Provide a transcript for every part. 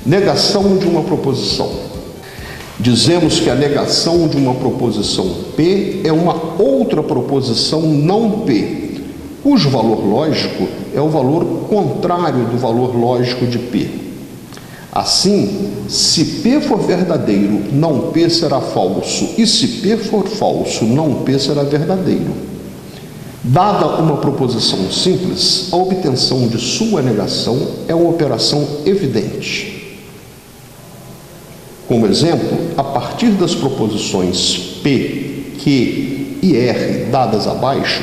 Negação de uma proposição. Dizemos que a negação de uma proposição P é uma outra proposição não P, cujo valor lógico é o valor contrário do valor lógico de P. Assim, se P for verdadeiro, não P será falso, e se P for falso, não P será verdadeiro. Dada uma proposição simples, a obtenção de sua negação é uma operação evidente. Como exemplo, a partir das proposições P, Q e R dadas abaixo,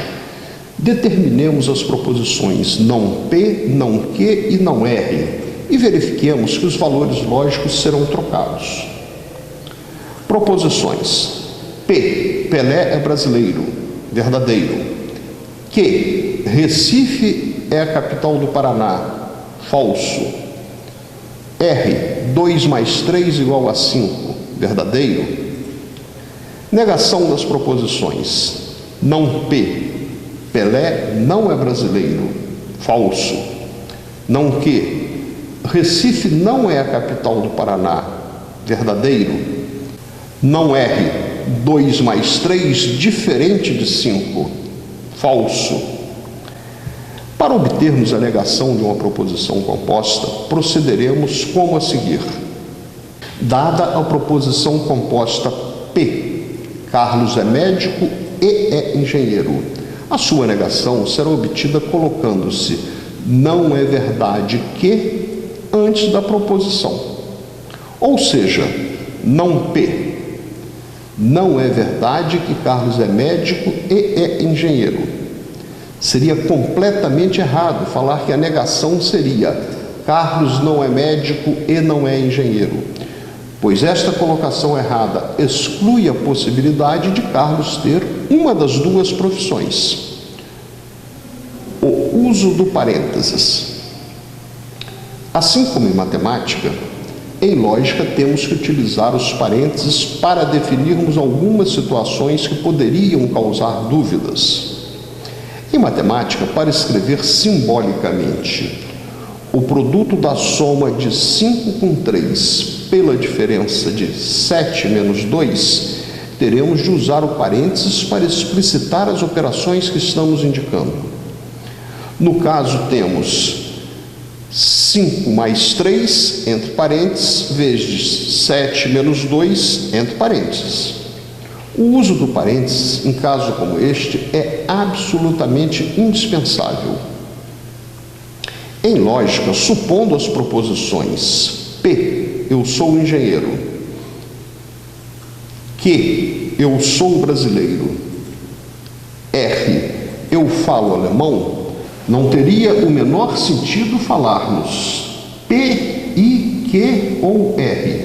determinemos as proposições não P, não Q e não R e verifiquemos que os valores lógicos serão trocados. Proposições: P, Pelé é brasileiro, verdadeiro. Q, Recife é a capital do Paraná, falso. R, 2 mais 3 igual a 5, verdadeiro. Negação das proposições: não P, Pelé não é brasileiro, falso. Não Q, Recife não é a capital do Paraná, verdadeiro. Não R, 2 mais 3 diferente de 5, falso. Para obtermos a negação de uma proposição composta, procederemos como a seguir. Dada a proposição composta P, Carlos é médico e é engenheiro, a sua negação será obtida colocando-se não é verdade que antes da proposição. Ou seja, não P, não é verdade que Carlos é médico e é engenheiro. Seria completamente errado falar que a negação seria Carlos não é médico e não é engenheiro, pois esta colocação errada exclui a possibilidade de Carlos ter uma das duas profissões. O uso do parênteses. Assim como em matemática, em lógica temos que utilizar os parênteses para definirmos algumas situações que poderiam causar dúvidas. Em matemática, para escrever simbolicamente o produto da soma de 5 com 3 pela diferença de 7 menos 2, teremos de usar o parênteses para explicitar as operações que estamos indicando. No caso, temos 5 mais 3, entre parênteses, vezes 7 menos 2, entre parênteses. O uso do parênteses, em caso como este, é absolutamente indispensável. Em lógica, supondo as proposições P, eu sou engenheiro, Q, eu sou brasileiro, R, eu falo alemão, não teria o menor sentido falarmos P, I, Q ou R,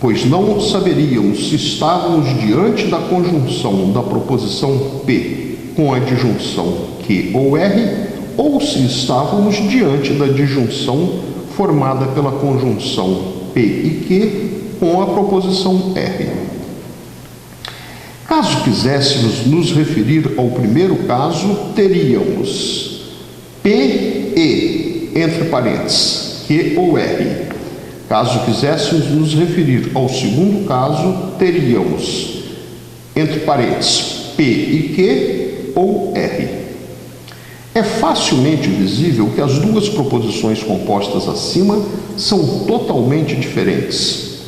pois não saberíamos se estávamos diante da conjunção da proposição P com a disjunção Q ou R, ou se estávamos diante da disjunção formada pela conjunção P e Q com a proposição R. Caso quiséssemos nos referir ao primeiro caso, teríamos P e, entre parênteses, Q ou R. Caso quiséssemos nos referir ao segundo caso, teríamos, entre parênteses, P e Q ou R. É facilmente visível que as duas proposições compostas acima são totalmente diferentes.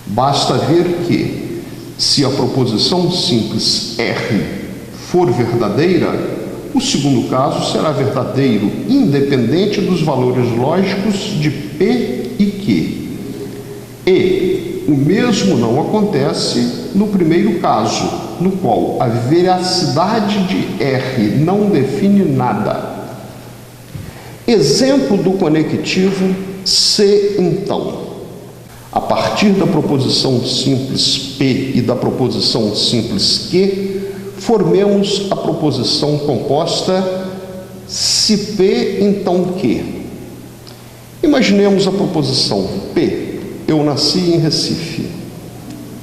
Basta ver que, se a proposição simples R for verdadeira, o segundo caso será verdadeiro, independente dos valores lógicos de P e Q. E o mesmo não acontece no primeiro caso, no qual a veracidade de R não define nada. Exemplo do conectivo se, então. A partir da proposição simples P e da proposição simples Q, formemos a proposição composta se P, então Q. Imaginemos a proposição P. Eu nasci em Recife.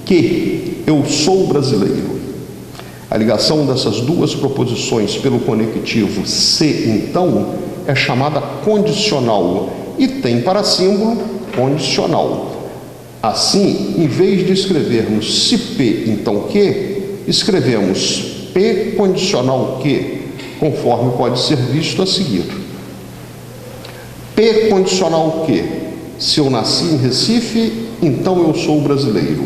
Q, eu sou brasileiro. A ligação dessas duas proposições pelo conectivo se, então, é chamada condicional e tem para símbolo condicional. Assim, em vez de escrevermos se P, então que, escrevemos P condicional que, conforme pode ser visto a seguir. P condicional que, se eu nasci em Recife, então eu sou brasileiro.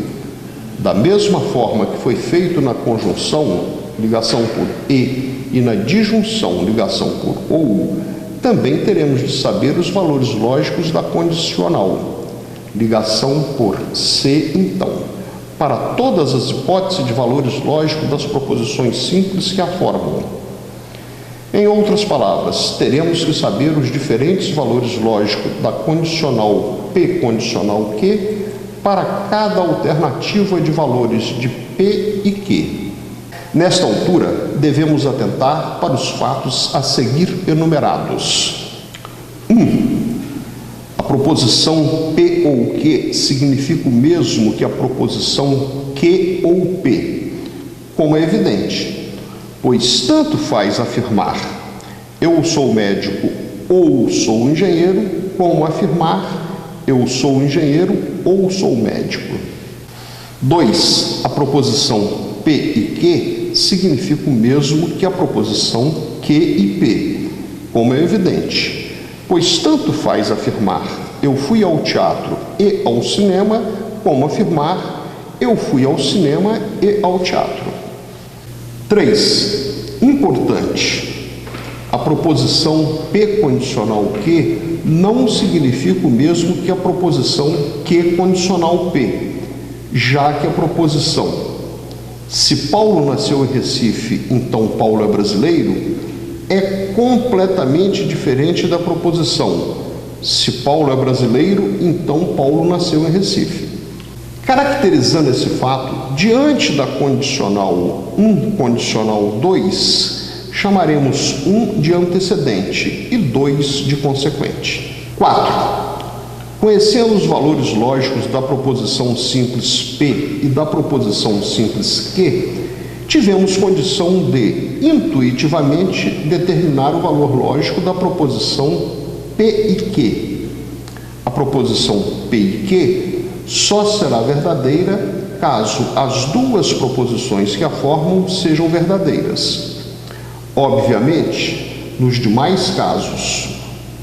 Da mesma forma que foi feito na conjunção, ligação por e na disjunção, ligação por ou, também teremos de saber os valores lógicos da condicional, ligação por se, então, para todas as hipóteses de valores lógicos das proposições simples que a formam. Em outras palavras, teremos que saber os diferentes valores lógicos da condicional P condicional que para cada alternativa de valores de P e Q. Nesta altura, devemos atentar para os fatos a seguir enumerados. 1. A proposição P ou Q significa o mesmo que a proposição Q ou P, como é evidente, pois tanto faz afirmar eu sou médico ou sou engenheiro, como afirmar eu sou engenheiro ou sou médico. 2. A proposição P e Q significa o mesmo que a proposição Q e P, como é evidente, pois tanto faz afirmar eu fui ao teatro e ao cinema, como afirmar eu fui ao cinema e ao teatro. 3. Importante. A proposição P condicional Q não significa o mesmo que a proposição Q condicional P, já que a proposição se Paulo nasceu em Recife, então Paulo é brasileiro, é completamente diferente da proposição se Paulo é brasileiro, então Paulo nasceu em Recife. Caracterizando esse fato, diante da condicional 1, condicional 2, chamaremos 1 de antecedente e 2 de consequente. 4. Conhecendo os valores lógicos da proposição simples P e da proposição simples Q, tivemos condição de, intuitivamente, determinar o valor lógico da proposição P e Q. A proposição P e Q só será verdadeira caso as duas proposições que a formam sejam verdadeiras. Obviamente, nos demais casos,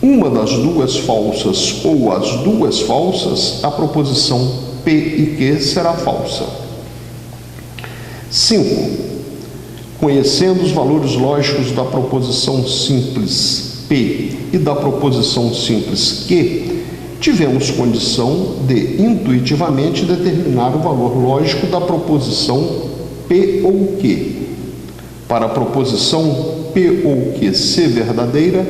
uma das duas falsas ou as duas falsas, a proposição P e Q será falsa. 5. Conhecendo os valores lógicos da proposição simples P e da proposição simples Q, tivemos condição de intuitivamente determinar o valor lógico da proposição P ou Q. Para a proposição P ou Q ser verdadeira,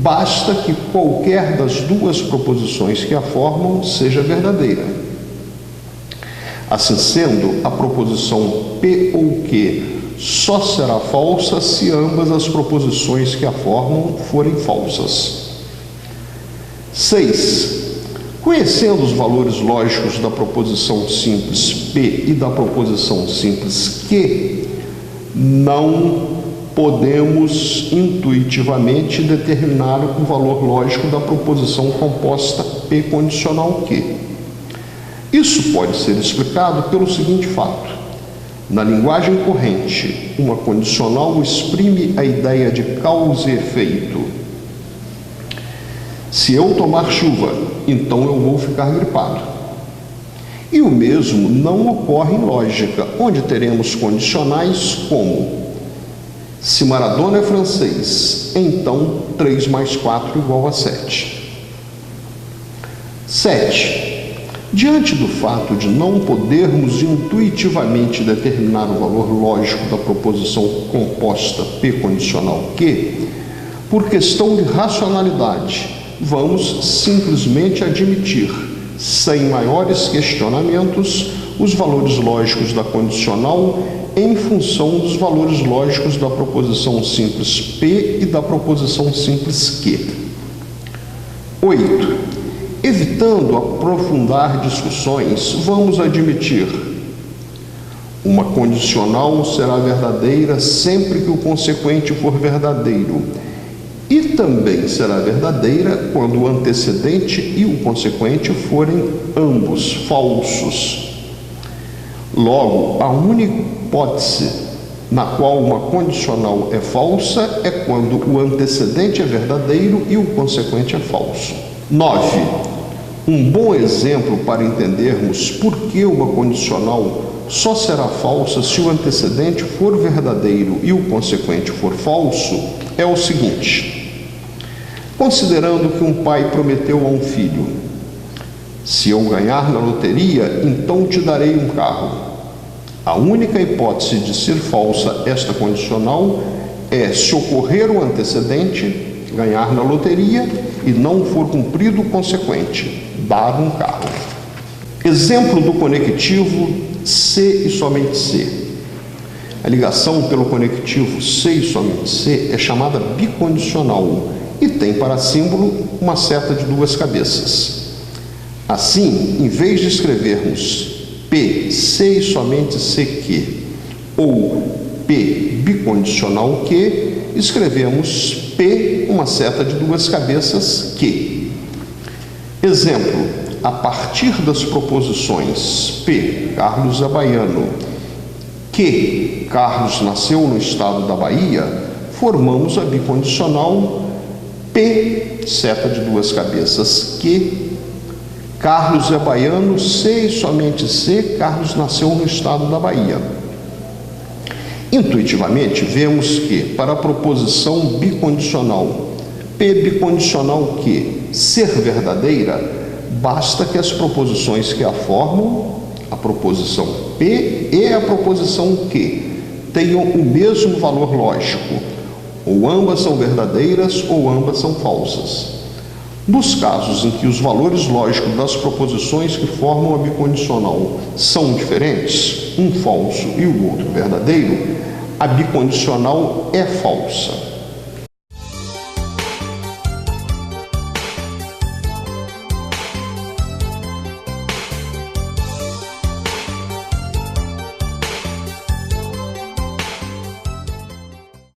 basta que qualquer das duas proposições que a formam seja verdadeira. Assim sendo, a proposição P ou Q só será falsa se ambas as proposições que a formam forem falsas. 6. Conhecendo os valores lógicos da proposição simples P e da proposição simples Q, não podemos intuitivamente determinar o valor lógico da proposição composta P condicional Q. Isso pode ser explicado pelo seguinte fato: na linguagem corrente, uma condicional exprime a ideia de causa e efeito. Se eu tomar chuva, então eu vou ficar gripado. E o mesmo não ocorre em lógica, onde teremos condicionais como: se Maradona é francês, então 3 mais 4 igual a 7. 7. Diante do fato de não podermos intuitivamente determinar o valor lógico da proposição composta P condicional Q, por questão de racionalidade, vamos simplesmente admitir, sem maiores questionamentos, os valores lógicos da condicional em função dos valores lógicos da proposição simples P e da proposição simples Q. 8. Evitando aprofundar discussões, vamos admitir: uma condicional será verdadeira sempre que o consequente for verdadeiro, E também será verdadeira quando o antecedente e o consequente forem ambos falsos. Logo, a única hipótese na qual uma condicional é falsa é quando o antecedente é verdadeiro e o consequente é falso. 9. Um bom exemplo para entendermos por que uma condicional só será falsa se o antecedente for verdadeiro e o consequente for falso é o seguinte: considerando que um pai prometeu a um filho: se eu ganhar na loteria, então te darei um carro. A única hipótese de ser falsa esta condicional é se ocorrer o antecedente, ganhar na loteria, e não for cumprido o consequente, dar um carro. Exemplo do conectivo se e somente se. A ligação pelo conectivo se e somente se é chamada bicondicional e tem para símbolo uma seta de duas cabeças. Assim, em vez de escrevermos P se e somente se que ou P bicondicional que, escrevemos P, uma seta de duas cabeças, que. Exemplo: a partir das proposições P, Carlos é baiano, que Carlos nasceu no estado da Bahia, formamos a bicondicional P, seta de duas cabeças, que Carlos é baiano, se e somente se Carlos nasceu no estado da Bahia. Intuitivamente, vemos que, para a proposição bicondicional P bicondicional que ser verdadeira, basta que as proposições que a formam, a proposição P e a proposição que, tenham o mesmo valor lógico, ou ambas são verdadeiras ou ambas são falsas. Nos casos em que os valores lógicos das proposições que formam a bicondicional são diferentes, um falso e o outro verdadeiro, a bicondicional é falsa.